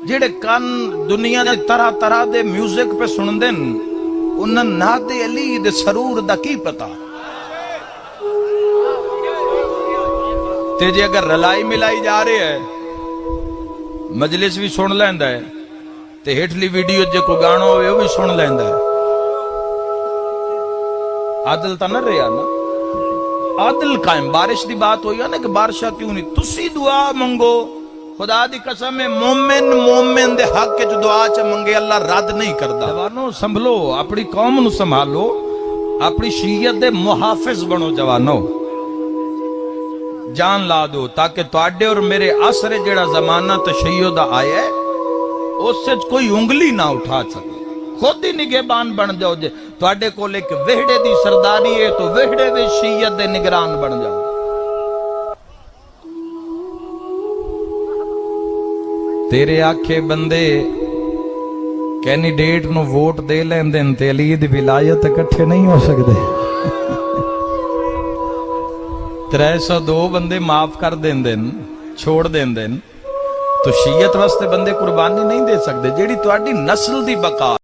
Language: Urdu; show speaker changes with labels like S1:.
S1: جڑے کان دنیا دے طرح طرح دے میوزک پہ سن دن انہاں نعت علی دے سرور دا کی پتا تے جے اگر رلائی ملائی جا رہے ہے مجلس بھی سن لیندا ہے تے ہٹلی ویڈیو جے کو گانو ہوئے وہ بھی سن لیندا ہے عادل تا نہ رہا نا عادل قائم بارش دی بات ہوئی ہے نا کہ بارشہ کیوں نہیں تسی دعا منگو خدا دی قسم ہے مومن دے حق کے جو دعا چا منگے اللہ رد نہیں کردا جوانو سنبھلو اپنی قوم نو سنبھالو اپنی شریعت دے محافظ بنو جوانو جان لا دو تاکہ تواڈے اور میرے عصر جڑا زمانہ تشیع دا آیا ہے اس سے کوئی انگلی نہ اٹھا سکے خود ہی نگہبان بن جاؤ جے تواڈے کول ایک وہڑے دی سرداری ہے تو وہڑے دے شیعت دے نگران بن جاؤ تیرے آکھے بندے کینیڈیٹ نو ووٹ دے لین دن تے علی دی ولایت اکٹھے نہیں ہو سکدے 302 بندے معاف کر دین دن چھوڑ دین دن تو شیعت واسطے بندے قربانی نہیں دے سکتے جیڑی تواڈی نسل دی بقا